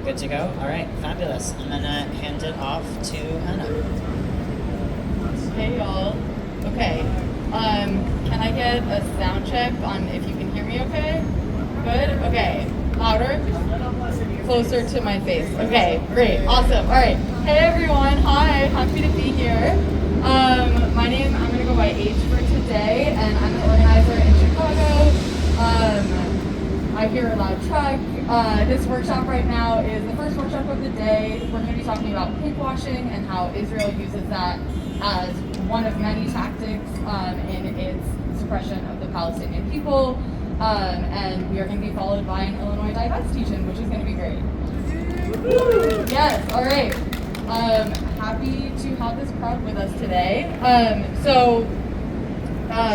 Good to go? All right, fabulous. I'm gonna hand it off to Hannah. Hey y'all. Okay. Can I get a sound check on if you can hear me okay? Good? Okay. Louder? Closer to my face. Okay, great. Awesome. All right. Hey everyone. Hi. Happy to be here. My name, I'm gonna go by H for today, and I'm an organizer in Chicago. I hear a loud truck. This workshop right now is the first workshop of the day. We're going to be talking about pinkwashing and how Israel uses that as one of many tactics in its suppression of the Palestinian people. And we are going to be followed by an Illinois divest teach-in, which is going to be great. Yes, all right. Happy to have this crowd with us today.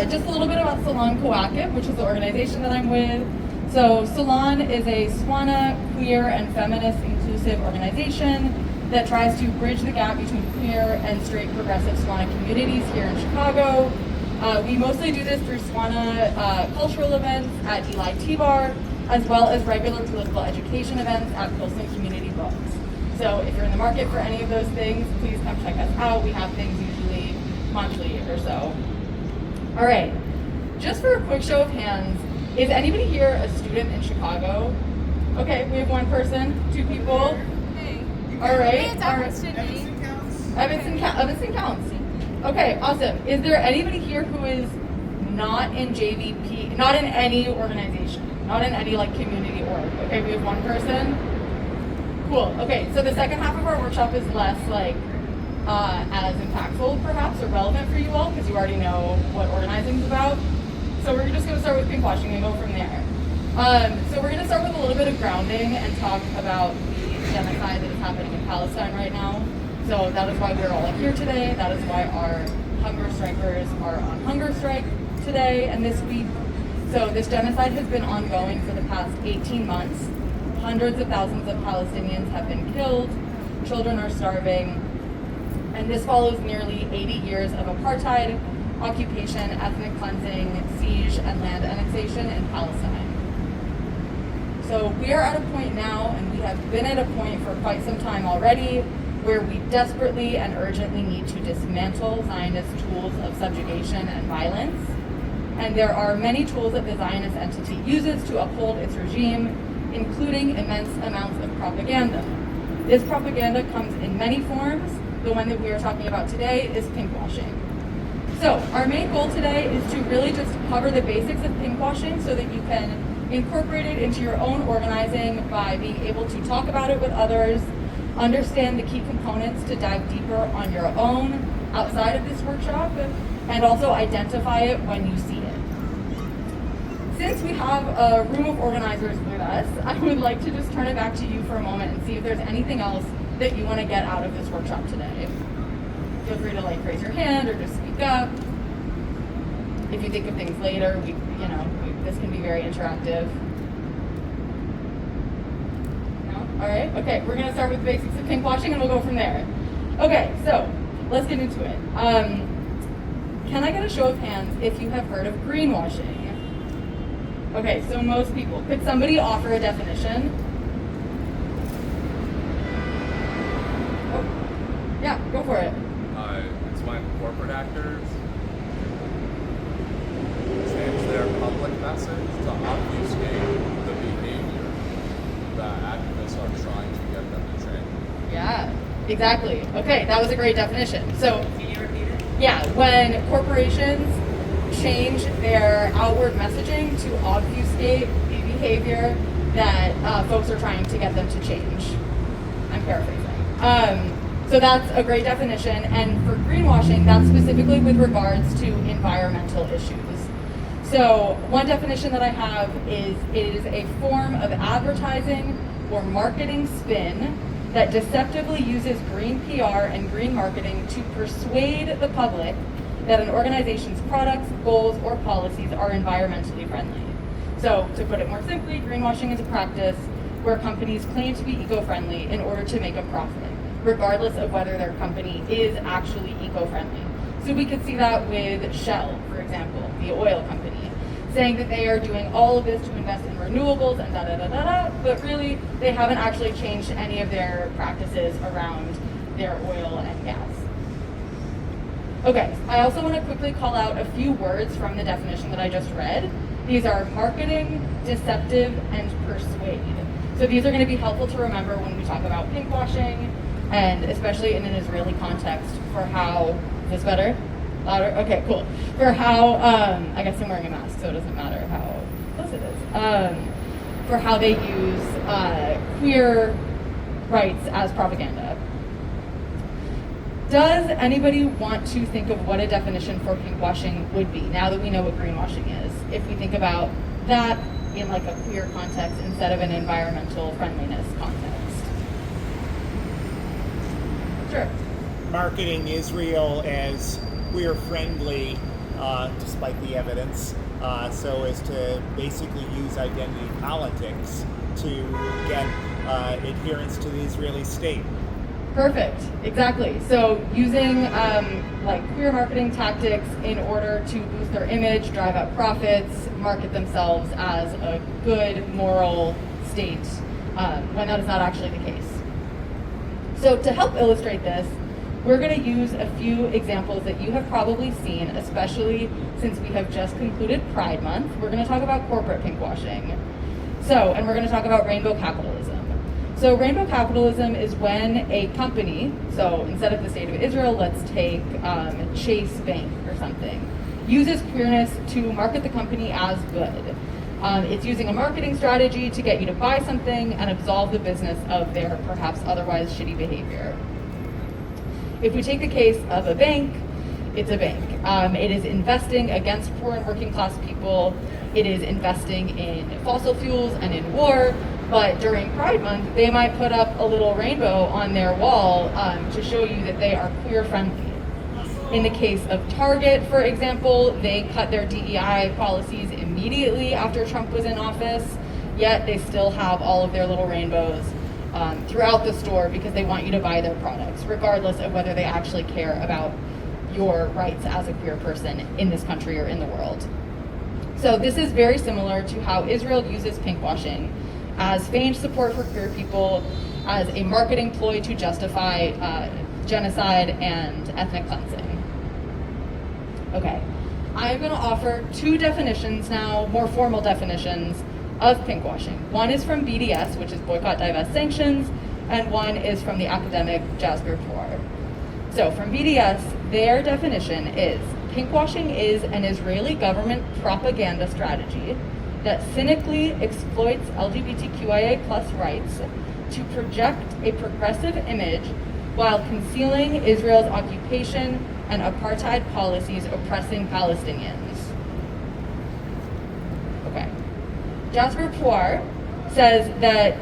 Just a little bit about Salon Kawakib, which is the organization that I'm with. So Salon is a SWANA, queer and feminist inclusive organization that tries to bridge the gap between queer and straight progressive SWANA communities here in Chicago. We mostly do this through SWANA cultural events at Eli T-Bar, as well as regular political education events at Pilsen Community Books. So if you're in the market for any of those things, please come check us out. We have things usually monthly or so. All right, just for a quick show of hands, is anybody here a student in Chicago? Okay, we have one person, two people. Hey. All right. Hey, it's Evanston counts. Evanston counts. Okay, awesome. Is there anybody here who is not in JVP, not in any organization, not in any like community org? Okay, we have one person. Cool. Okay, so the second half of our workshop is less like as impactful perhaps or relevant for you all because you already know what organizing is about. So we're just going to start with pinkwashing and go from there. So we're going to start with a little bit of grounding and talk about the genocide that is happening in Palestine right now. So that is why we're all here today. That is why our hunger strikers are on hunger strike today and this week. So this genocide has been ongoing for the past 18 months. Hundreds of thousands of Palestinians have been killed. Children are starving. And this follows nearly 80 years of apartheid, occupation, ethnic cleansing, siege, and land annexation in Palestine. So we are at a point now, and we have been at a point for quite some time already, where we desperately and urgently need to dismantle Zionist tools of subjugation and violence. And there are many tools that the Zionist entity uses to uphold its regime, including immense amounts of propaganda. This propaganda comes in many forms. The one that we are talking about today is pinkwashing. So our main goal today is to really just cover the basics of pinkwashing so that you can incorporate it into your own organizing by being able to talk about it with others, understand the key components to dive deeper on your own outside of this workshop, and also identify it when you see it. Since we have a room of organizers with us, I would like to just turn it back to you for a moment and see if there's anything else that you want to get out of this workshop today. Feel free to like raise your hand or just speak up. If you think of things later, this can be very interactive. No? All right. Okay. We're gonna start with the basics of pinkwashing, and we'll go from there. Okay. So let's get into it. Can I get a show of hands if you have heard of greenwashing? Okay. So most people. Could somebody offer a definition? Oh, yeah. Go for it. It's when corporate actors change their public message to obfuscate the behavior that activists are trying to get them to change. Yeah, exactly. Okay, that was a great definition. So, Can you repeat it? yeah, when corporations change their outward messaging to obfuscate the behavior that folks are trying to get them to change. I'm paraphrasing. So that's a great definition, and for greenwashing, that's specifically with regards to environmental issues. So one definition that I have is it is a form of advertising or marketing spin that deceptively uses green PR and green marketing to persuade the public that an organization's products, goals, or policies are environmentally friendly. So to put it more simply, greenwashing is a practice where companies claim to be eco-friendly in order to make a profit, regardless of whether their company is actually eco-friendly. So we could see that with Shell, for example, the oil company, saying that they are doing all of this to invest in renewables and da-da-da-da-da, but really they haven't actually changed any of their practices around their oil and gas. Okay, I also want to quickly call out a few words from the definition that I just read. These are marketing, deceptive, and persuade. So these are going to be helpful to remember when we talk about pinkwashing, and especially in an Israeli context for how, is this better? Louder? Okay, cool. For how, I guess I'm wearing a mask, so it doesn't matter how close it is. For how they use queer rights as propaganda. Does anybody want to think of what a definition for pinkwashing would be, now that we know what greenwashing is, if we think about that in like a queer context instead of an environmental friendliness context? Sure. Marketing Israel as queer friendly, despite the evidence, so as to basically use identity politics to get adherence to the Israeli state. Perfect, exactly. So using like queer marketing tactics in order to boost their image, drive up profits, market themselves as a good moral state when that is not actually the case. So to help illustrate this, we're going to use a few examples that you have probably seen, especially since we have just concluded Pride Month. We're going to talk about corporate pinkwashing. So, and we're going to talk about rainbow capitalism. So rainbow capitalism is when a company, so instead of the state of Israel, let's take Chase Bank or something, uses queerness to market the company as good. It's using a marketing strategy to get you to buy something and absolve the business of their perhaps otherwise shitty behavior. If we take the case of a bank, it's a bank. It is investing against poor and working class people. It is investing in fossil fuels and in war. But during Pride Month, they might put up a little rainbow on their wall to show you that they are queer friendly. In the case of Target, for example, they cut their DEI policies immediately after Trump was in office, yet they still have all of their little rainbows throughout the store because they want you to buy their products, regardless of whether they actually care about your rights as a queer person in this country or in the world. So this is very similar to how Israel uses pinkwashing as feigned support for queer people, as a marketing ploy to justify genocide and ethnic cleansing. Okay, I'm going to offer two definitions now, more formal definitions of pinkwashing. One is from BDS, which is Boycott, Divest, Sanctions, and one is from the academic Jasper Pour. So from BDS, their definition is, pinkwashing is an Israeli government propaganda strategy that cynically exploits LGBTQIA+ rights to project a progressive image while concealing Israel's occupation and apartheid policies oppressing Palestinians. Okay. Jasper Pour says that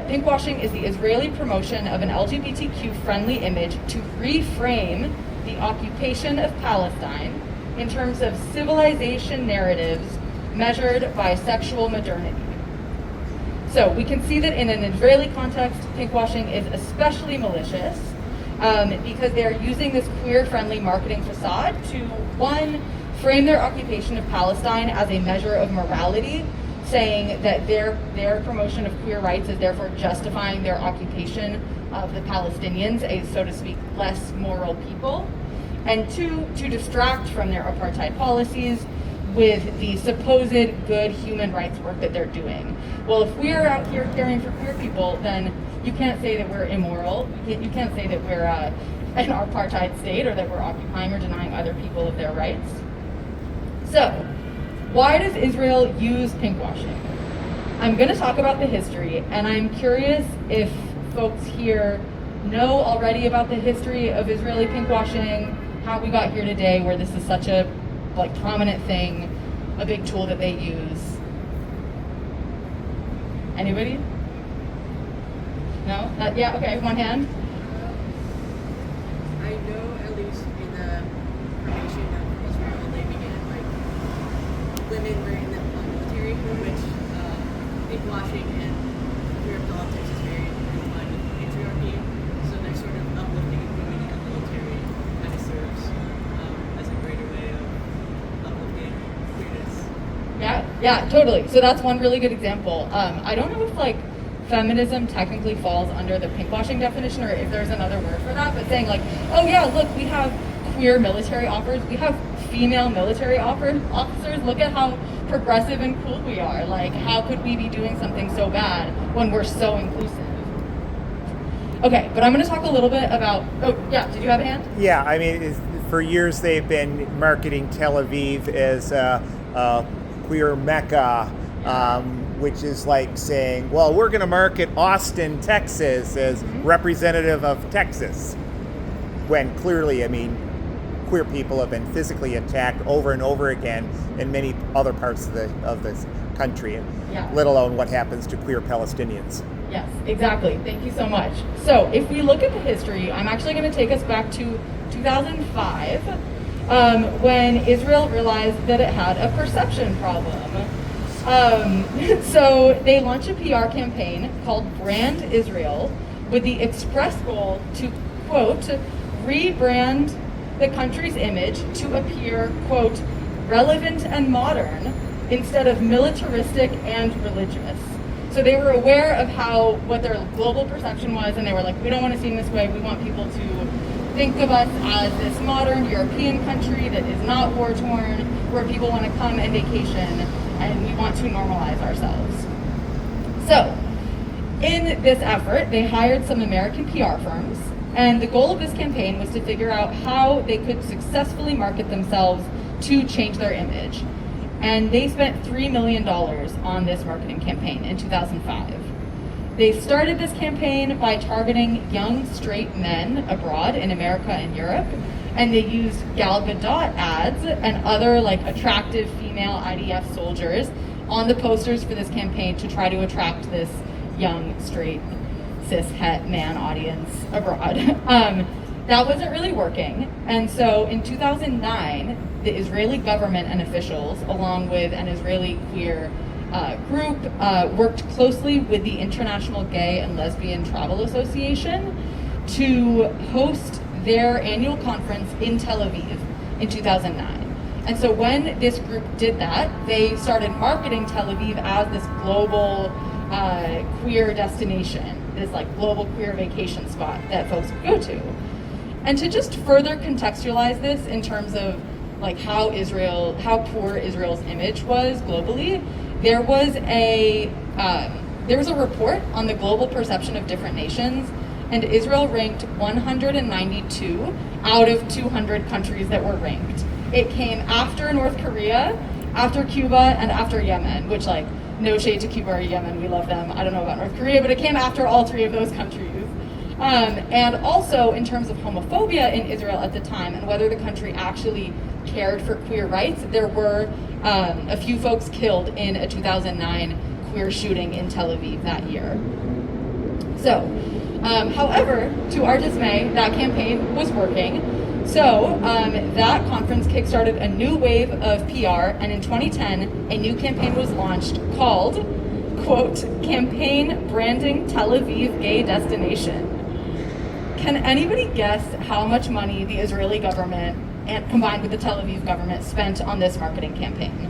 pinkwashing is the Israeli promotion of an LGBTQ-friendly image to reframe the occupation of Palestine in terms of civilization narratives measured by sexual modernity. So we can see that in an Israeli context, pinkwashing is especially malicious because they're using this queer-friendly marketing facade to, one, frame their occupation of Palestine as a measure of morality, saying that their promotion of queer rights is therefore justifying their occupation of the Palestinians, a, so to speak, less moral people, and two, to distract from their apartheid policies with the supposed good human rights work that they're doing. Well, if we're out here caring for queer people, then you can't say that we're immoral. You can't say that we're an apartheid state or that we're occupying or denying other people of their rights. So, why does Israel use pinkwashing? I'm going to talk about the history, and I'm curious if folks here know already about the history of Israeli pinkwashing, how we got here today, where this is such a prominent thing, a big tool that they use. Anybody? No? Yeah, okay, one hand. I know at least in the formation of Israel, they began women were in the military, which pinkwashing and queer politics is very intertwined with patriarchy. So they're sort of uplifting women in the military kind of serves as a greater way of uplifting queerness. Yeah, Yeah, totally. So that's one really good example. I don't know if like feminism technically falls under the pinkwashing definition or if there's another word for that, but saying like, oh yeah, look, we have queer military officers, we have female military officers, look at how progressive and cool we are. Like, how could we be doing something so bad when we're so inclusive? Okay, but I'm going to talk a little bit about, oh yeah, did you have a hand? Yeah, I mean, for years they've been marketing Tel Aviv as a queer mecca, which is like saying, well, we're going to market Austin, Texas as representative of Texas, when clearly, I mean, queer people have been physically attacked over and over again in many other parts of this country, let alone what happens to queer Palestinians. Yes, exactly. Thank you so much. So if we look at the history, I'm actually going to take us back to 2005, when Israel realized that it had a perception problem. So they launched a PR campaign called Brand Israel with the express goal to, quote, rebrand the country's image to appear, quote, relevant and modern instead of militaristic and religious. So they were aware of what their global perception was, and they were like, we don't want to seem this way. We want people to think of us as this modern European country that is not war-torn, where people want to come and vacation, and we want to normalize ourselves. So in this effort, they hired some American PR firms, and the goal of this campaign was to figure out how they could successfully market themselves to change their image. And they spent $3 million on this marketing campaign in 2005. They started this campaign by targeting young straight men abroad in America and Europe, and they used Gal Gadot ads and other like attractive female IDF soldiers on the posters for this campaign to try to attract this young straight cis-het man audience abroad. That wasn't really working, and so in 2009, the Israeli government and officials, along with an Israeli queer group, worked closely with the International Gay and Lesbian Travel Association to host their annual conference in Tel Aviv in 2009. And so when this group did that, they started marketing Tel Aviv as this global queer destination, this like global queer vacation spot that folks could go to. And to just further contextualize this in terms of like how poor Israel's image was globally, there was a report on the global perception of different nations, and Israel ranked 192 out of 200 countries that were ranked. It came after North Korea, after Cuba, and after Yemen, which like, no shade to Cuba or Yemen, we love them. I don't know about North Korea, but it came after all three of those countries. And also in terms of homophobia in Israel at the time and whether the country actually cared for queer rights, there were a few folks killed in a 2009 queer shooting in Tel Aviv that year. So, however, to our dismay, that campaign was working. So that conference kickstarted a new wave of PR, and in 2010, a new campaign was launched called, quote, Campaign Branding Tel Aviv Gay Destination. Can anybody guess how much money the Israeli government, and combined with the Tel Aviv government, spent on this marketing campaign?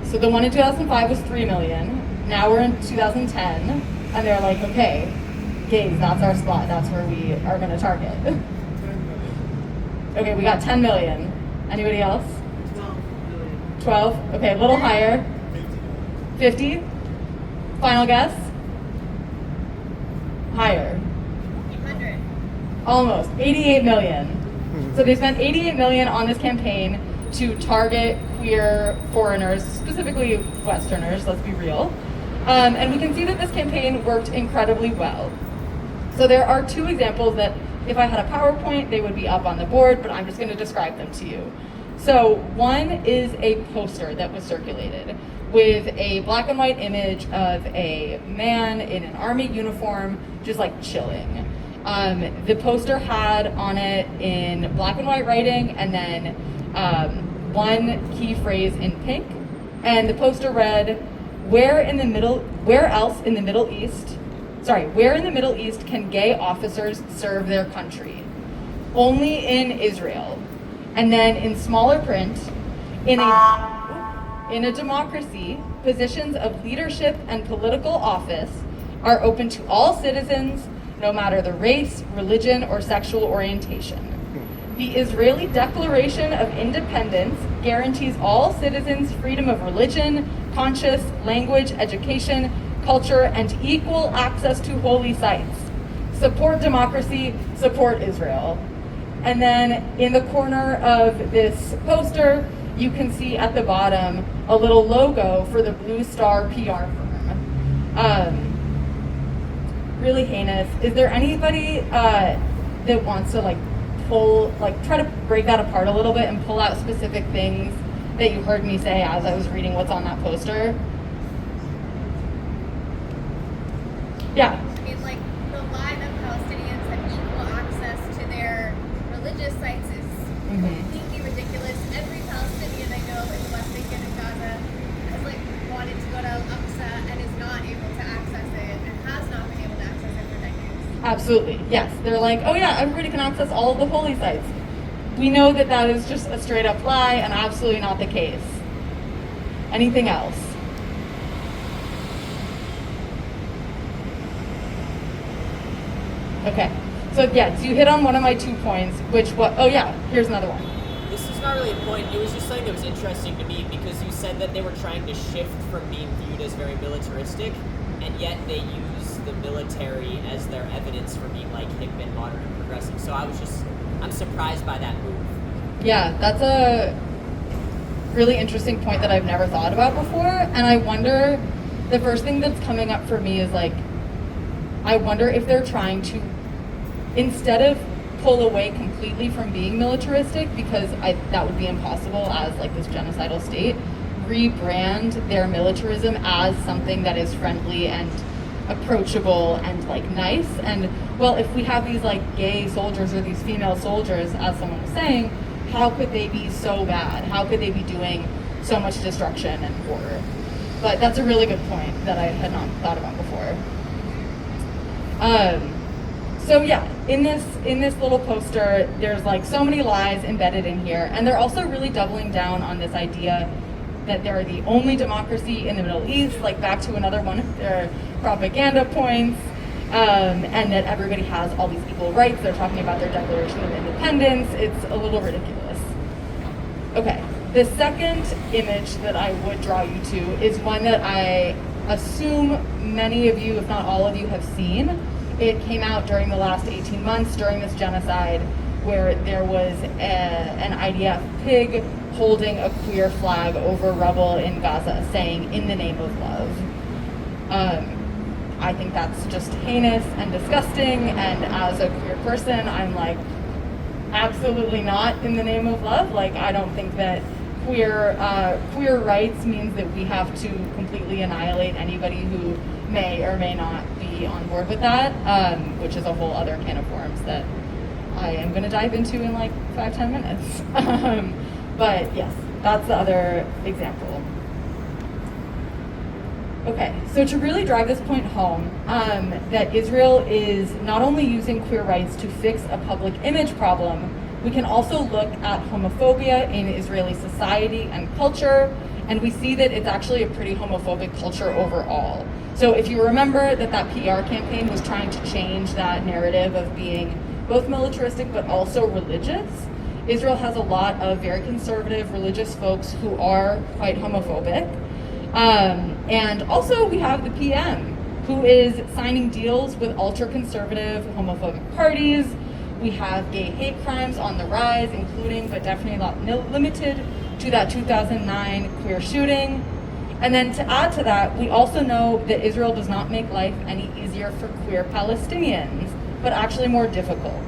So the one in 2005 was $3 million. Now we're in 2010, and they're like, okay, gays, that's our spot. That's where we are going to target. Okay, we got 10 million. Anybody else? 12 million. 12? Okay, a little higher. 50? Final guess? Higher. 800. Almost. 88 million. So they spent 88 million on this campaign to target queer foreigners, specifically Westerners, let's be real. And we can see that this campaign worked incredibly well. So there are two examples that if I had a PowerPoint, they would be up on the board, but I'm just going to describe them to you. So one is a poster that was circulated with a black and white image of a man in an army uniform just like chilling. The poster had on it in black and white writing and then one key phrase in pink. And the poster read, where in the Middle East can gay officers serve their country? Only in Israel. And then in smaller print, in a in a democracy, positions of leadership and political office are open to all citizens, no matter the race, religion, or sexual orientation. The Israeli Declaration of Independence guarantees all citizens freedom of religion, conscience, language, education, culture, and equal access to holy sites. Support democracy, support Israel. And then in the corner of this poster, you can see at the bottom a little logo for the Blue Star PR firm. Really heinous. Is there anybody that wants to try to break that apart a little bit and pull out specific things that you heard me say as I was reading what's on that poster? Yeah. I mean, like, the line of Palestinians have equal access to their religious sites is completely ridiculous. Every Palestinian I know in the West Bank and in Gaza has, wanted to go to Al-Aqsa and is not able to access it and has not been able to access it for decades. Absolutely, yes. They're like, oh yeah, everybody can access all of the holy sites. We know that that is just a straight up lie and absolutely not the case. Anything else? Okay, so you hit on one of my 2 points, here's another one. This is not really a point, it was just something that was interesting to me because you said that they were trying to shift from being viewed as very militaristic, and yet they use the military as their evidence for being hip and modern and progressive. So I'm surprised by that move. Yeah, that's a really interesting point that I've never thought about before, and I wonder, the first thing that's coming up for me is I wonder if they're trying to, instead of pull away completely from being militaristic, because that would be impossible as this genocidal state, rebrand their militarism as something that is friendly and approachable and nice. And well, if we have these gay soldiers or these female soldiers, as someone was saying, how could they be so bad? How could they be doing so much destruction and horror? But that's a really good point that I had not thought about before. So yeah, in this little poster, there's so many lies embedded in here, and they're also really doubling down on this idea that they're the only democracy in the Middle East, back to another one of their propaganda points, and that everybody has all these equal rights. They're talking about their Declaration of Independence. It's a little ridiculous. Okay, the second image that I would draw you to is one that I assume many of you, if not all of you, have seen. It came out during the last 18 months during this genocide, where there was an IDF pig holding a queer flag over rubble in Gaza saying, "In the name of love." I think that's just heinous and disgusting, and as a queer person, I'm absolutely not in the name of love. I don't think that queer rights means that we have to completely annihilate anybody who may or may not be on board with that, which is a whole other can of worms that I am going to dive into in 5-10 minutes. But yes, that's the other example. Okay, so to really drive this point home, that Israel is not only using queer rights to fix a public image problem, we can also look at homophobia in Israeli society and culture, and we see that it's actually a pretty homophobic culture overall. So if you remember that PR campaign was trying to change that narrative of being both militaristic but also religious, Israel has a lot of very conservative religious folks who are quite homophobic. And also we have the PM, who is signing deals with ultra-conservative homophobic parties. We have gay hate crimes on the rise, including, but definitely not limited to, that 2009 queer shooting. And then to add to that, we also know that Israel does not make life any easier for queer Palestinians, but actually more difficult.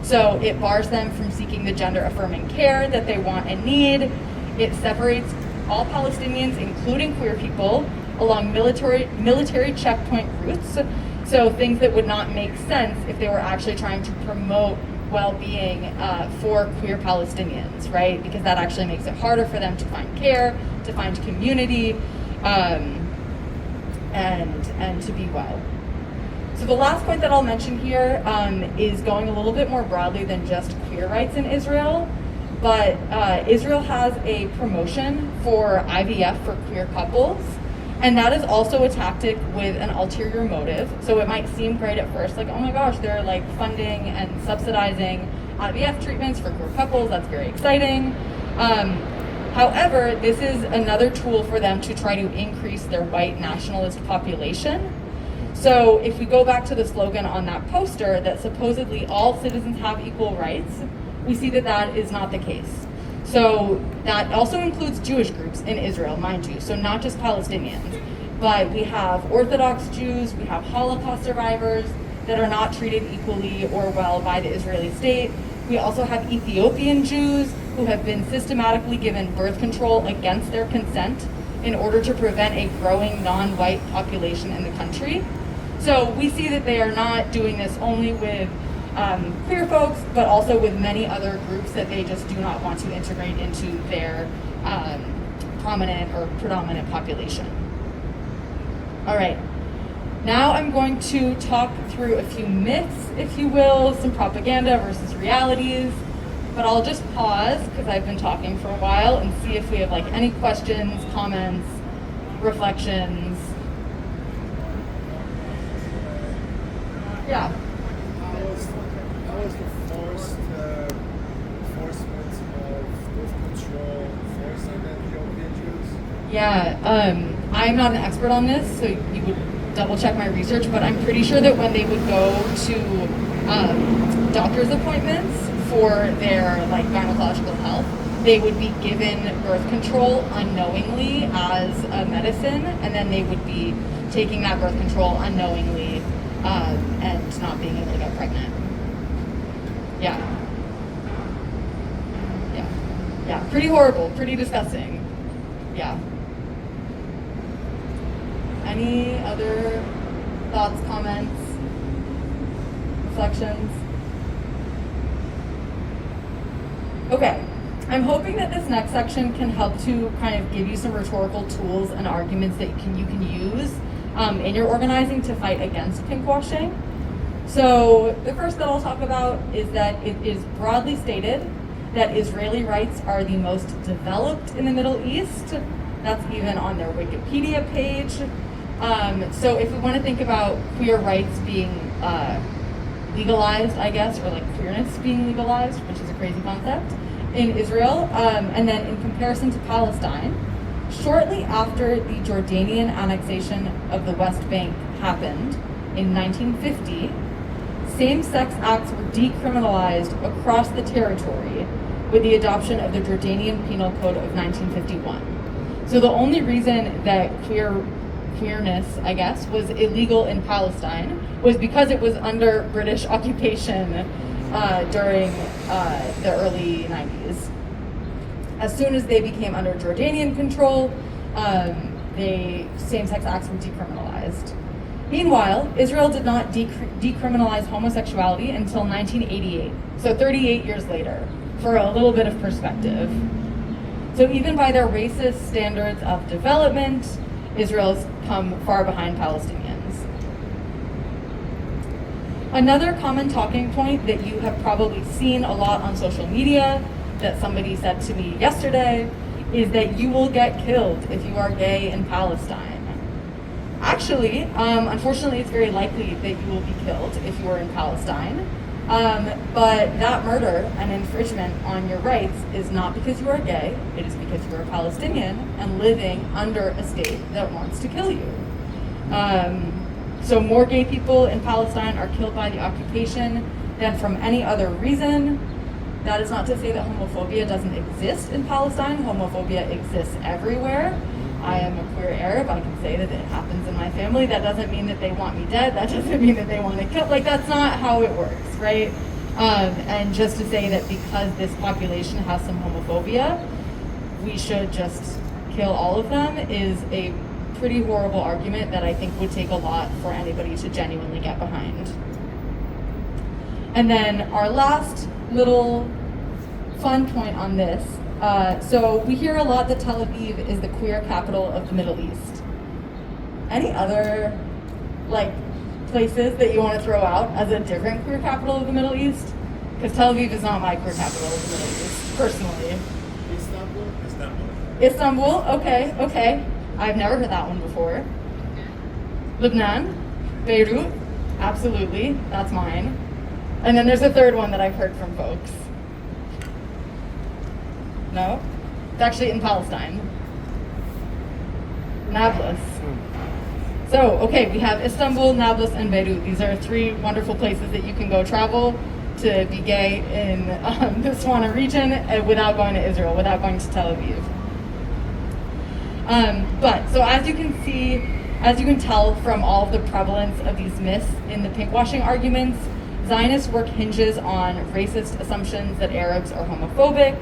So it bars them from seeking the gender-affirming care that they want and need. It separates all Palestinians, including queer people, along military checkpoint routes. So things that would not make sense if they were actually trying to promote well-being for queer Palestinians, right? Because that actually makes it harder for them to find care, to find community, and to be well. So the last point that I'll mention here is going a little bit more broadly than just queer rights in Israel. but Israel has a promotion for IVF for queer couples, and that is also a tactic with an ulterior motive. So it might seem great at first, like, oh my gosh, they're like funding and subsidizing IVF treatments for queer couples. That's very exciting. However, this is another tool for them to try to increase their white nationalist population. So if we go back to the slogan on that poster that supposedly all citizens have equal rights, we see that that is not the case. So that also includes Jewish groups in Israel, mind you, so not just Palestinians. But we have Orthodox Jews, we have Holocaust survivors that are not treated equally or well by the Israeli state. We also have Ethiopian Jews who have been systematically given birth control against their consent in order to prevent a growing non-white population in the country. So we see that they are not doing this only with queer folks, but also with many other groups that they just do not want to integrate into their prominent or predominant population. All right, now I'm going to talk through a few myths, if you will, some propaganda versus realities, but I'll just pause because I've been talking for a while and see if we have like any questions, comments, reflections. Yeah. How was the forced enforcement of birth control forced on the Ethiopian Jews? Yeah, I'm not an expert on this, so you would double check my research, but I'm pretty sure that when they would go to doctor's appointments for their like gynecological health, they would be given birth control unknowingly as a medicine, and then they would be taking that birth control unknowingly and not being able to get pregnant. Yeah. Yeah, pretty horrible, pretty disgusting. Yeah. Any other thoughts, comments, reflections? Okay, I'm hoping that this next section can help to kind of give you some rhetorical tools and arguments that you can use in your organizing to fight against pinkwashing. So the first that I'll talk about is that it is broadly stated that Israeli rights are the most developed in the Middle East. That's even on their Wikipedia page. So if we want to think about queer rights being legalized, I guess, or like queerness being legalized, which is a crazy concept, in Israel, and then in comparison to Palestine, shortly after the Jordanian annexation of the West Bank happened in 1950, same-sex acts were decriminalized across the territory with the adoption of the Jordanian Penal Code of 1951. So the only reason that queerness, I guess, was illegal in Palestine was because it was under British occupation during the early 90s. As soon as they became under Jordanian control, same-sex acts were decriminalized. Meanwhile, Israel did not decriminalize homosexuality until 1988, so 38 years later, for a little bit of perspective. So even by their racist standards of development, Israel's come far behind Palestinians. Another common talking point that you have probably seen a lot on social media, that somebody said to me yesterday, is that you will get killed if you are gay in Palestine. Actually, unfortunately, it's very likely that you will be killed if you are in Palestine. But that murder and infringement on your rights is not because you are gay, it is because you are a Palestinian and living under a state that wants to kill you. So more gay people in Palestine are killed by the occupation than from any other reason. That is not to say that homophobia doesn't exist in Palestine. Homophobia exists everywhere. I am a queer Arab. I can say that it happens in my family. That doesn't mean that they want me dead. That doesn't mean that they want to kill. Like, that's not how it works, right? And just to say that because this population has some homophobia, we should just kill all of them is a pretty horrible argument that I think would take a lot for anybody to genuinely get behind. And then our last little fun point on this. So we hear a lot that Tel Aviv is the queer capital of the Middle East. Any other places that you want to throw out as a different queer capital of the Middle East? Because Tel Aviv is not my queer capital of the Middle East, personally. Istanbul? Istanbul, okay. I've never heard that one before. Lebanon, Beirut, absolutely, that's mine. And then there's a third one that I've heard from folks. No? It's actually in Palestine. Nablus. So, okay, we have Istanbul, Nablus, and Beirut. These are 3 wonderful places that you can go travel to be gay in the SWANA region without going to Israel, without going to Tel Aviv. But, so as you can tell from all of the prevalence of these myths in the pinkwashing arguments, Zionist work hinges on racist assumptions that Arabs are homophobic.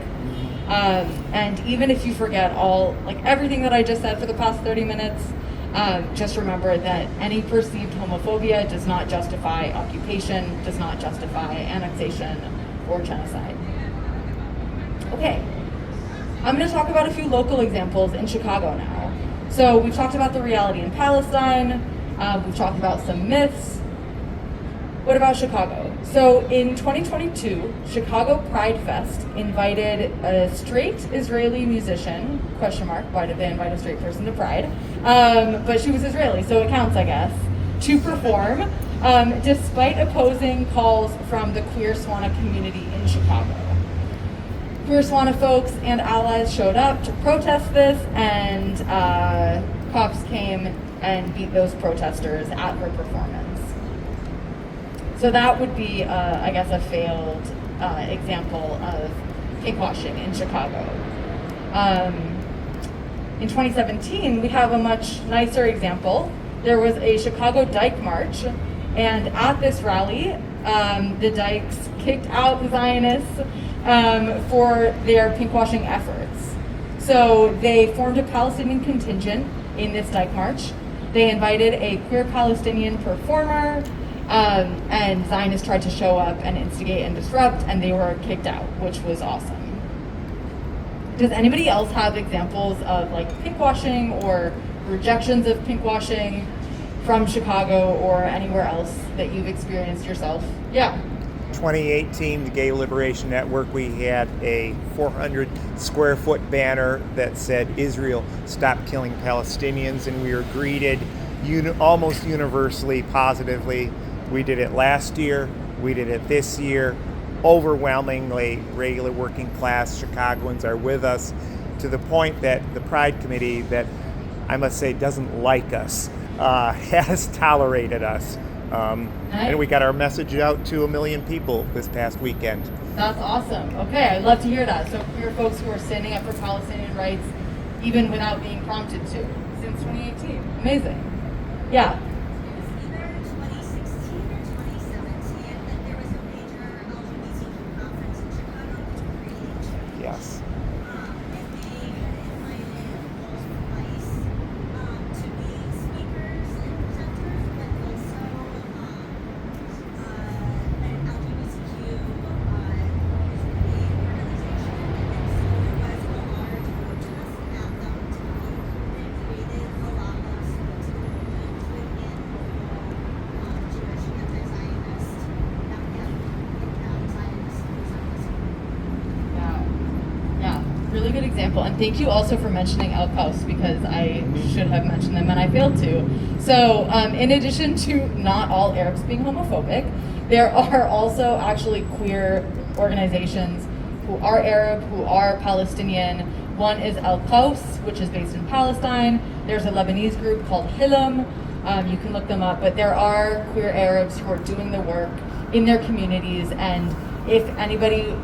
And even if you forget everything that I just said for the past 30 minutes, just remember that any perceived homophobia does not justify occupation, does not justify annexation or genocide. Okay, I'm going to talk about a few local examples in Chicago now. So we've talked about the reality in Palestine, we've talked about some myths. What about Chicago? So in 2022, Chicago Pride Fest invited a straight Israeli musician, why did they invite a straight person to Pride? But she was Israeli, so it counts, I guess, to perform, despite opposing calls from the queer SWANA community in Chicago. Queer SWANA folks and allies showed up to protest this, and cops came and beat those protesters at her performance. So that would be, I guess, a failed example of pinkwashing in Chicago. In 2017, we have a much nicer example. There was a Chicago Dyke March, and at this rally, the Dykes kicked out the Zionists for their pinkwashing efforts. So they formed a Palestinian contingent in this Dyke March. They invited a queer Palestinian performer, and Zionists tried to show up and instigate and disrupt, and they were kicked out, which was awesome. Does anybody else have examples of pinkwashing or rejections of pinkwashing from Chicago or anywhere else that you've experienced yourself? Yeah. 2018, the Gay Liberation Network, we had a 400 square foot banner that said, "Israel, stop killing Palestinians," and we were greeted almost universally positively. We did it last year, we did it this year. Overwhelmingly, regular working class Chicagoans are with us, to the point that the Pride Committee, that I must say doesn't like us, has tolerated us. Nice. And we got our message out to 1 million people this past weekend. That's awesome. Okay, I'd love to hear that. So queer folks who are standing up for Palestinian rights, even without being prompted to, since 2018. Amazing. Yeah. Either 2016 or 2017 that there was a major LGBTQ conference in Chicago called Rage. Yes. And they invited those twice to be speakers and presenters, but also an LGBTQ Israeli organization. And so there was a large protest at them time. They created a lot of space movement within local Jewish anti-Zionist, Zionist Yeah, really good example. And thank you also for mentioning El Paus, because I should have mentioned them and I failed to. So in addition to not all Arabs being homophobic, there are also actually queer organizations who are Arab, who are Palestinian. One is El Paus, which is based in Palestine. There's a Lebanese group called Hillam. You can look them up, but there are queer Arabs who are doing the work in their communities, and if anybody,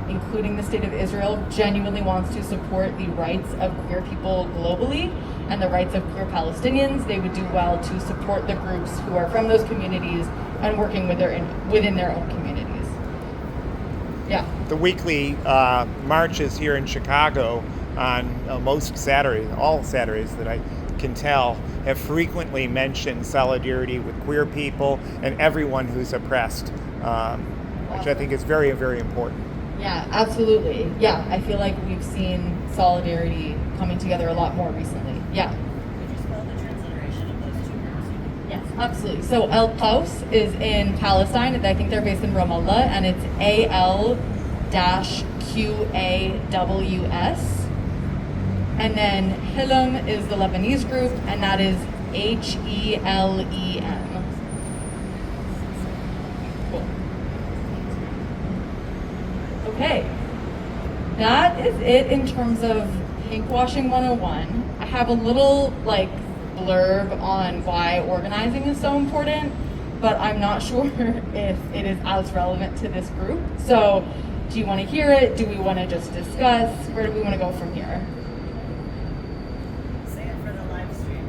including the state of Israel, genuinely wants to support the rights of queer people globally and the rights of queer Palestinians, they would do well to support the groups who are from those communities and working within their own communities. Yeah. The weekly marches here in Chicago on most Saturdays, all Saturdays that I can tell, have frequently mentioned solidarity with queer people and everyone who's oppressed, which I think is very, very important. Yeah, absolutely. Yeah, I feel like we've seen solidarity coming together a lot more recently. Yeah. Could you spell the transliteration of those two words? Yes. Absolutely. So El Paus is in Palestine. I think they're based in Ramallah, and it's AL-QAWS. And then Hilm is the Lebanese group, and that is HELEM. Cool. Okay. That is it in terms of Pinkwashing 101. I have a little blurb on why organizing is so important, but I'm not sure if it is as relevant to this group. So do you want to hear it? Do we want to just discuss? Where do we want to go from here? Say it for the live stream.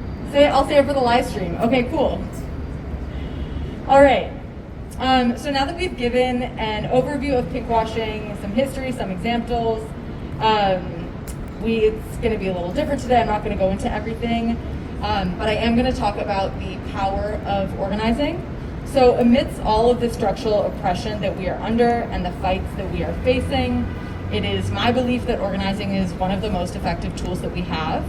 I'll say it for the live stream. Okay, cool. All right. So now that we've given an overview of pinkwashing, some history, some examples, it's going to be a little different today. I'm not going to go into everything, but I am going to talk about the power of organizing. So amidst all of the structural oppression that we are under and the fights that we are facing, it is my belief that organizing is one of the most effective tools that we have.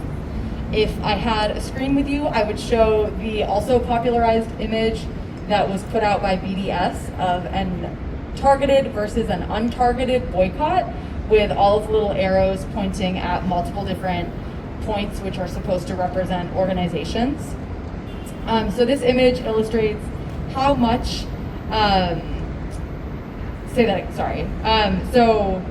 If I had a screen with you, I would show the also popularized image that was put out by BDS of an targeted versus an untargeted boycott, with all of the little arrows pointing at multiple different points which are supposed to represent organizations. So this image illustrates how much, so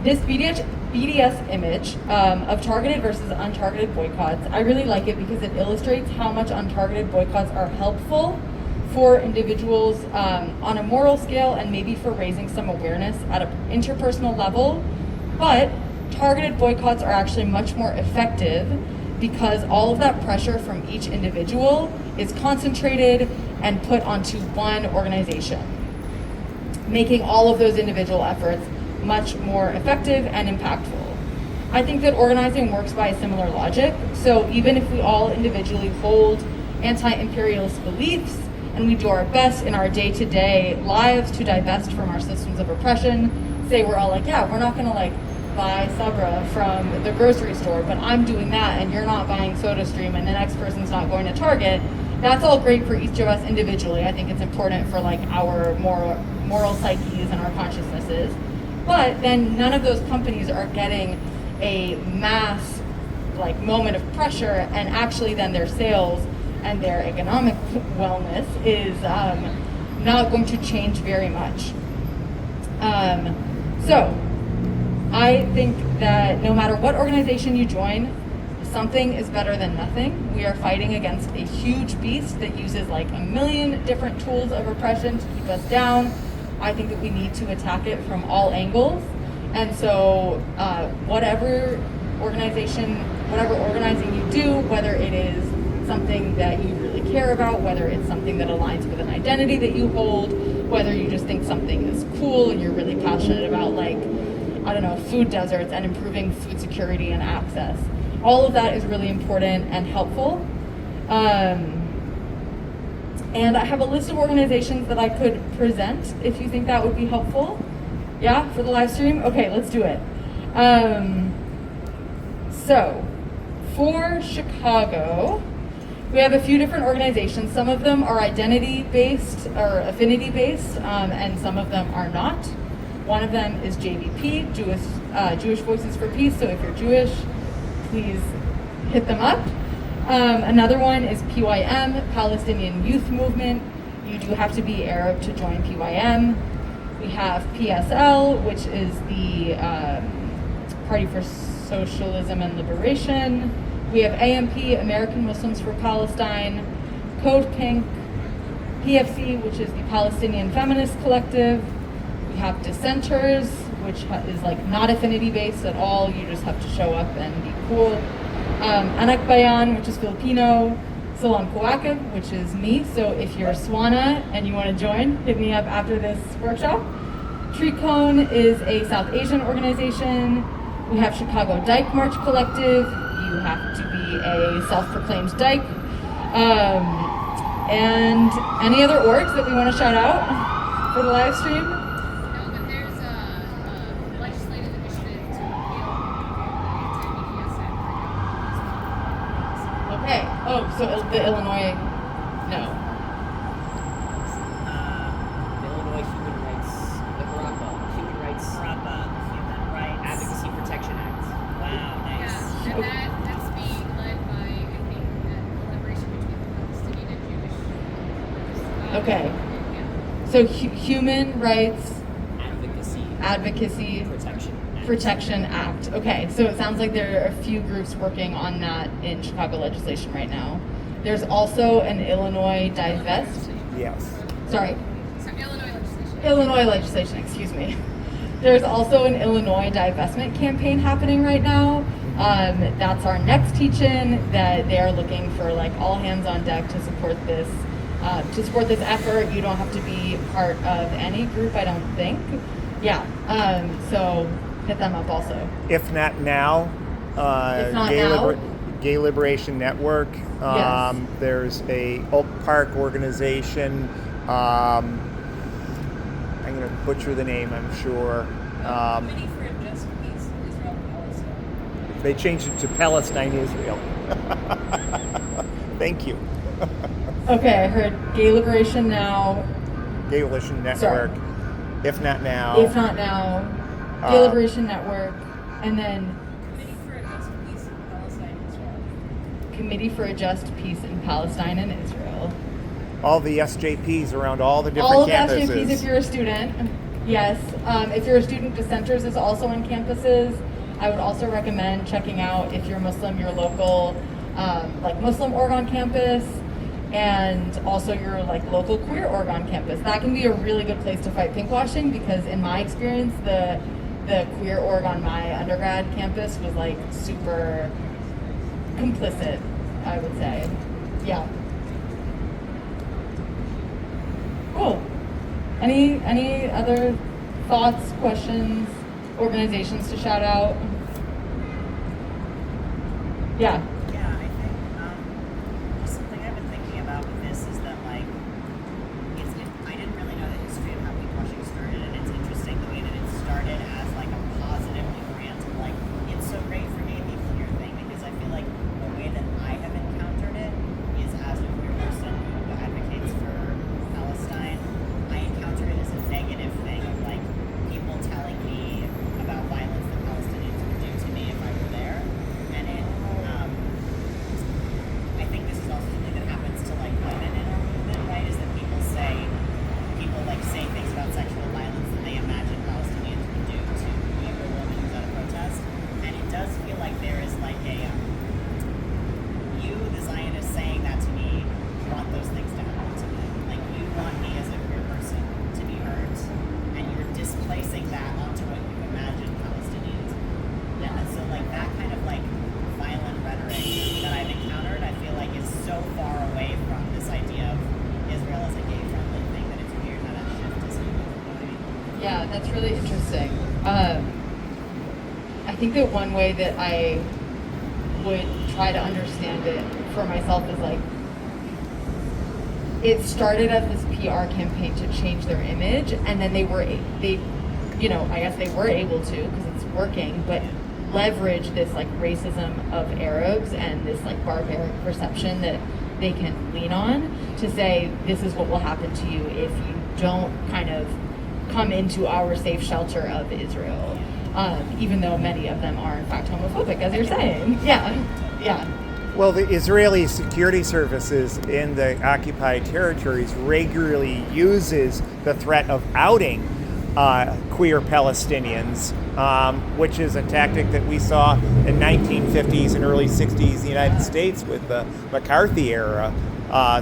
this BDS image of targeted versus untargeted boycotts, I really like it because it illustrates how much untargeted boycotts are helpful for individuals on a moral scale and maybe for raising some awareness at an interpersonal level. But targeted boycotts are actually much more effective because all of that pressure from each individual is concentrated and put onto one organization, making all of those individual efforts much more effective and impactful. I think that organizing works by a similar logic. So even if we all individually hold anti-imperialist beliefs and we do our best in our day-to-day lives to divest from our systems of oppression, say we're all yeah, we're not gonna buy Sabra from the grocery store, but I'm doing that and you're not buying SodaStream and the next person's not going to Target, that's all great for each of us individually. I think it's important for our moral psyches and our consciousnesses. But then none of those companies are getting a mass moment of pressure, and actually then their sales and their economic wellness is not going to change very much. So I think that no matter what organization you join, something is better than nothing. We are fighting against a huge beast that uses a million different tools of oppression to keep us down. I think that we need to attack it from all angles. And so whatever organizing you do, whether it is something that you really care about, whether it's something that aligns with an identity that you hold, whether you just think something is cool and you're really passionate about food deserts and improving food security and access. All of that is really important and helpful. And I have a list of organizations that I could present if you think that would be helpful. Yeah, for the live stream? Okay, let's do it. So, for Chicago, we have a few different organizations. Some of them are identity-based or affinity-based, and some of them are not. One of them is JVP, Jewish Voices for Peace, so if you're Jewish, please hit them up. Another one is PYM, Palestinian Youth Movement. You do have to be Arab to join PYM. We have PSL, which is the Party for Socialism and Liberation. We have AMP, American Muslims for Palestine, Code Pink, PFC, which is the Palestinian Feminist Collective. We have Dissenters, which is not affinity based at all. You just have to show up and be cool. Anak Bayan, which is Filipino. Salon Kawakib, which is me. So if you're SWANA and you want to join, hit me up after this workshop. Tree Cone is a South Asian organization. We have Chicago Dyke March Collective. You have to be a self-proclaimed dyke. And any other orgs that we want to shout out for the live stream? No, but there's a legislative initiative to repeal the anti-BDS Act. Okay. Oh, so the Illinois So Human Rights Advocacy Protection Act. Okay, so it sounds like there are a few groups working on that in Chicago legislation right now. There's also an Illinois divest. Yes. Sorry. Illinois legislation. Illinois legislation, excuse me. There's also an Illinois divestment campaign happening right now. That's our next teach-in, that they are looking for like all hands on deck to support this effort. You don't have to be part of any group, I don't think. Yeah, so hit them up also. If Not Now, Gay Liberation Network. Yes. There's a Oak Park organization. I'm going to butcher the name, I'm sure. Committee for a Just Peace, Israel, Palestine. They changed it to Palestine, Israel. Thank you. Okay, I heard Gay Liberation Now. Gay Liberation Network. Sorry. If Not Now. If Not Now, Gay Liberation Network, and then Committee for a Just Peace in Palestine and Committee for a Just Peace in Palestine and Israel. Israel. All the SJPs around all the different All of campuses. the SJPs if you're a student. Yes. If you're a student, Dissenters is also on campuses. I would also recommend checking out, if you're Muslim, your local like Muslim org on campus, and also your like local queer org on campus. That can be a really good place to fight pinkwashing, because in my experience, the queer org on my undergrad campus was like super complicit, I would say. Yeah. Cool. Any other thoughts, questions, organizations to shout out? Yeah. Yeah, I think just something I've been thinking about with this is that like I didn't really know the history of how pinkwashing started, and it's interesting the way that it started as like a positively oriented, like it's so great for me to be queer thing, because I feel like the way that I have encountered it is as a queer person who advocates for Palestine. I encounter it as a negative thing of like people telling me about violence that Palestinians would do to me if I were there, and it I think this is also something that happens to like women in our movement, right? Is that people like say things about sexual violence that they imagine Palestinians would do to younger women who's at a protest, and it does feel like there is like a you, the Zionist, saying that to me, want those things to happen to me. Like you want me as a queer person to be hurt, and you're displacing that onto what you imagine Palestinians. Yeah, and so like that kind of like violent rhetoric that I've encountered, I feel like is so far away from this idea of Israel as a gay-friendly thing that it's weird how that shift is happening. Yeah, that's really interesting. I think that one way that I would try to understand it for myself is like, it started as this PR campaign to change their image, and then I guess they were able to, because it's working, but leverage this like racism of Arabs and this like barbaric perception that they can lean on to say, this is what will happen to you if you don't kind of come into our safe shelter of Israel. Even though many of them are in fact homophobic, as you're saying. Yeah. Well, the Israeli security services in the occupied territories regularly uses the threat of outing queer Palestinians, which is a tactic that we saw in 1950s and early 60s in the United States with the McCarthy era.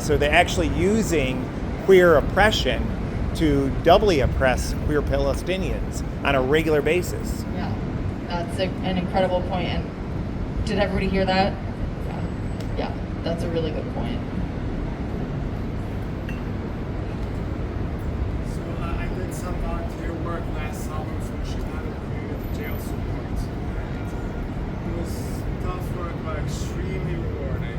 So they're actually using queer oppression to doubly oppress queer Palestinians on a regular basis. Yeah, that's an incredible point. And did everybody hear that? Yeah, that's a really good point. So I did some volunteer work last summer for Chicago Community Jail Support. It was tough work, but extremely rewarding.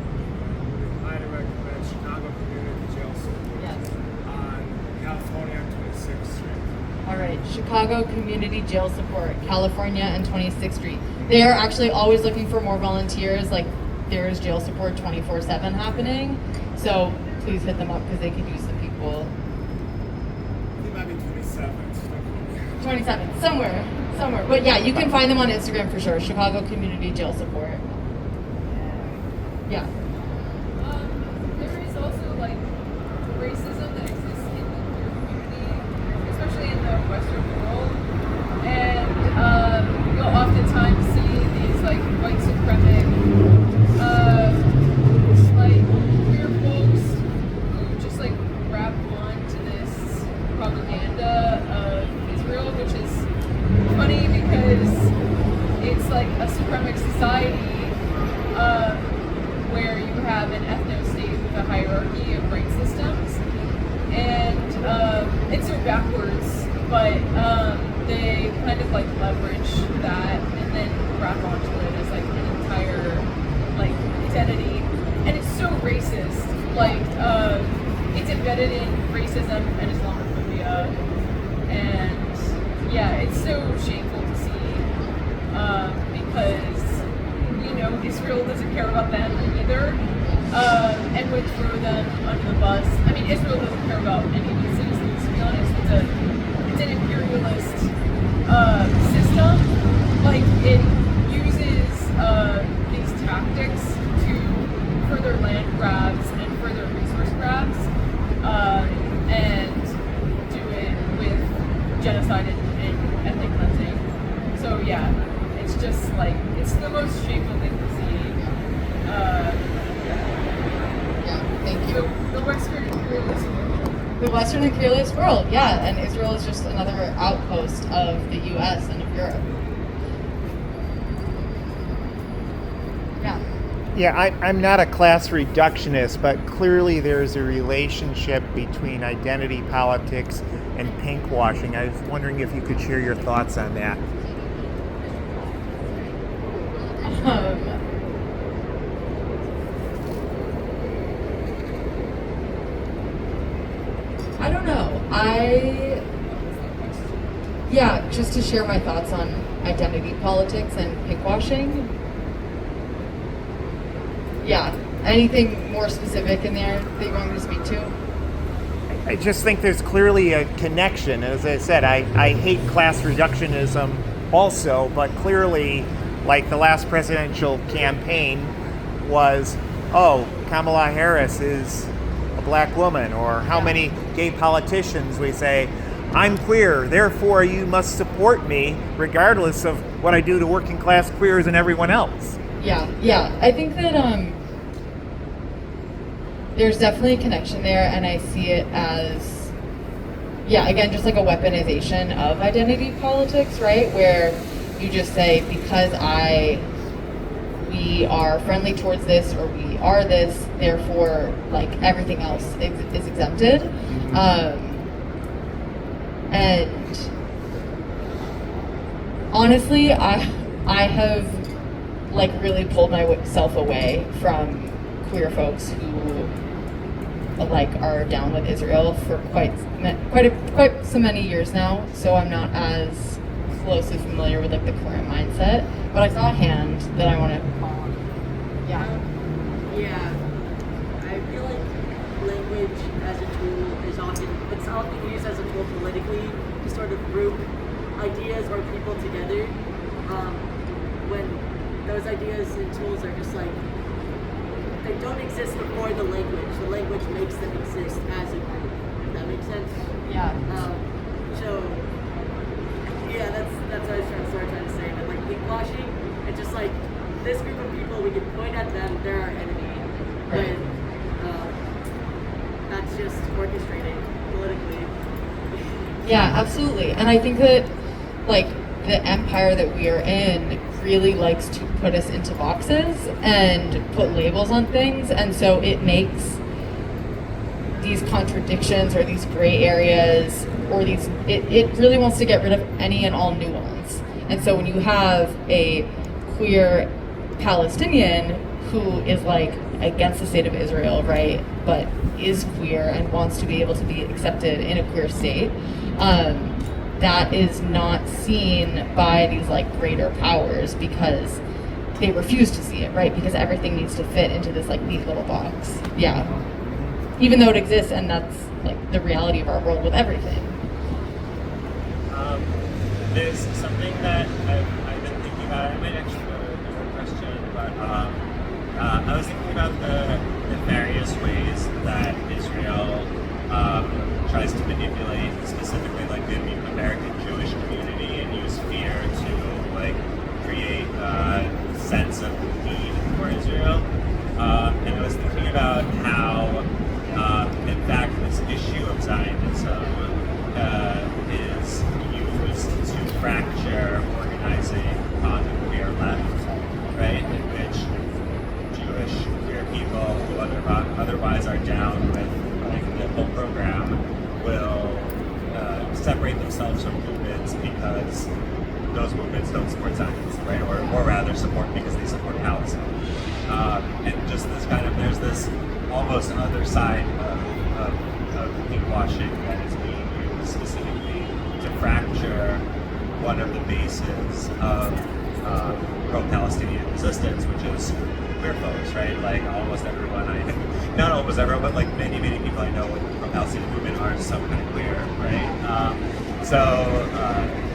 I highly recommend Chicago Community Jail Support on California 26th Street. All right, Chicago Community Jail Support, California and 26th Street. They are actually always looking for more volunteers. Like, there is jail support 24/7 happening. So please hit them up because they could use some people. It might be 27th. 27, somewhere. But yeah, you can find them on Instagram for sure. Chicago Community Jail Support. Yeah. There is also like racism that exists in the queer community like a supremac society where you have an ethno-state with a hierarchy of rank systems, and it's so backwards, but they kind of like leverage that and then wrap onto it as like an entire like identity, and it's so racist. Like it's embedded in racism and Islamophobia, and yeah, it's so shameful to see because we know Israel doesn't care about them either, and would throw them under the bus. I mean, Israel doesn't care about any of its citizens, to be honest. It's an imperialist system. Like, it uses these tactics to further land grabs and further resource grabs, and do it with genocide and ethnic cleansing. So yeah, it's just like, it's the most shameful thing to see. Yeah, thank you. The Western imperialist world. The Western imperialist world, yeah, and Israel is just another outpost of the U.S. and of Europe. Yeah. Yeah, I'm not a class reductionist, but clearly there's a relationship between identity politics and pinkwashing. I was wondering if you could share your thoughts on that. I don't know. Just to share my thoughts on identity politics and pinkwashing. Yeah, anything more specific in there that you want me to speak to? I just think there's clearly a connection. As I said, I hate class reductionism also, but clearly, like the last presidential campaign was, oh, Kamala Harris is a black woman, or how many gay politicians we say, I'm queer, therefore you must support me regardless of what I do to working class queers and everyone else. Yeah. I think that there's definitely a connection there, and I see it as, again, just like a weaponization of identity politics, right? Where you just say, because we are friendly towards this, or we are this, therefore, like, everything else is exempted. And honestly, I have like really pulled myself away from queer folks who like are down with Israel for quite so many years now. So I'm not as closely familiar with like the current mindset. But I saw a hand that I want to call on. Yeah. I feel like language as a tool is often used as a tool politically to sort of group ideas or people together. When those ideas and tools are just like, they don't exist before the language makes them exist as a group, if that makes sense. Yeah. That's what I was trying to say. But like pinkwashing, it's just like this group of people, we can point at them, they're our enemy, but that's just orchestrated politically. Yeah, absolutely. And I think that like the empire that we are in really likes to put us into boxes and put labels on things, and so it makes these contradictions or these gray areas or it really wants to get rid of any and all nuance. And so when you have a queer Palestinian who is like against the state of Israel, right, but is queer and wants to be able to be accepted in a queer state, that is not seen by these like greater powers because they refuse to see it, right? Because everything needs to fit into this like neat little box. Yeah. Even though it exists, and that's like the reality of our world with everything. There's something that I've been thinking about. I might actually go to a different question, but I was thinking about the various ways that Israel tries to manipulate specifically like the American Jewish community and use fear to like create a sense of need for Israel. And I was thinking about how in fact this issue of Zionism is used to fracture organizing on the queer left. because those movements don't support Zionism, right? Or rather support because they support Palestine. And just this kind of, there's this almost other side of pinkwashing that is being used specifically to fracture one of the bases of pro-Palestinian resistance, which is queer folks, right? Like almost everyone not almost everyone, but like many people I know with the pro-Palestinian movement are some kind of queer, right?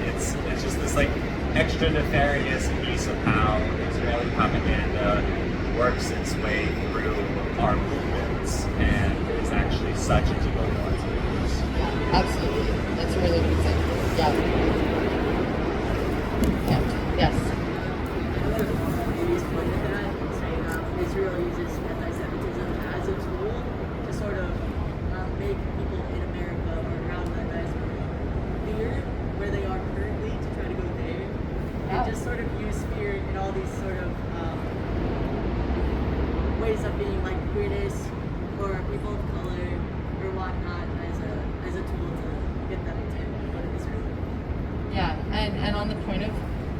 It's just this like extra nefarious piece of how Israeli propaganda works its way through our movements and is actually such a demoralizing force. Absolutely. That's a really good example. Yeah. Yes. Maybe pointed that and saying Israel uses anti-Semitism as a tool to sort of make people in America or around the diaspora fear where they are currently to try to go there. And just sort of use fear in all these sort of ways of being like queerness or people of color or whatnot as a tool to get them to go to Israel. Yeah, and on the point of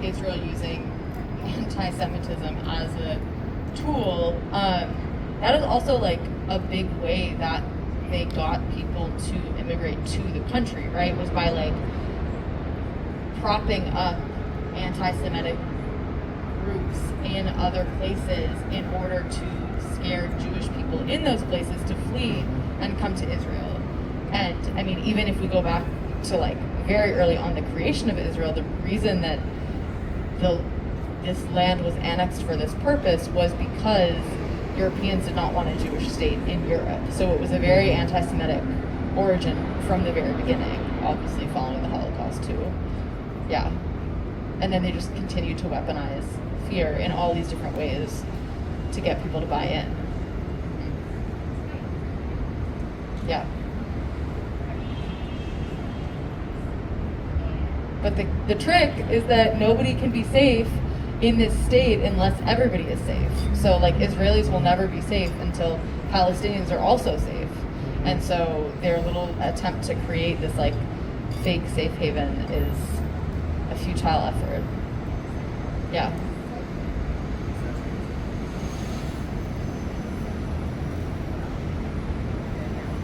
Israel using anti-Semitism as a tool, that is also like a big way that they got people to immigrate to the country, right? Was by like propping up anti-Semitic groups in other places in order to scare Jewish people in those places to flee and come to Israel. And I mean, even if we go back to like very early on the creation of Israel, the reason that this land was annexed for this purpose was because Europeans did not want a Jewish state in Europe. So it was a very anti-Semitic origin from the very beginning, obviously following the Holocaust too. Yeah. And then they just continued to weaponize fear in all these different ways to get people to buy in. Yeah. But the trick is that nobody can be safe in this state unless everybody is safe. So like Israelis will never be safe until Palestinians are also safe. And so their little attempt to create this like fake safe haven is a futile effort. Yeah.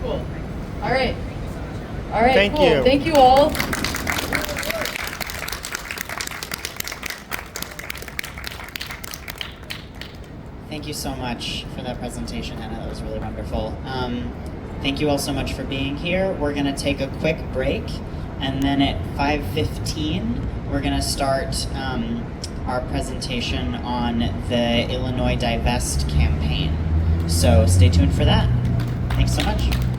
Cool. All right. All right. Thank cool. you. Thank you all. Thank you so much for that presentation, Hannah. That was really wonderful. Thank you all so much for being here. We're going to take a quick break, and then at 5:15, we're going to start our presentation on the Illinois Divest campaign. So stay tuned for that. Thanks so much.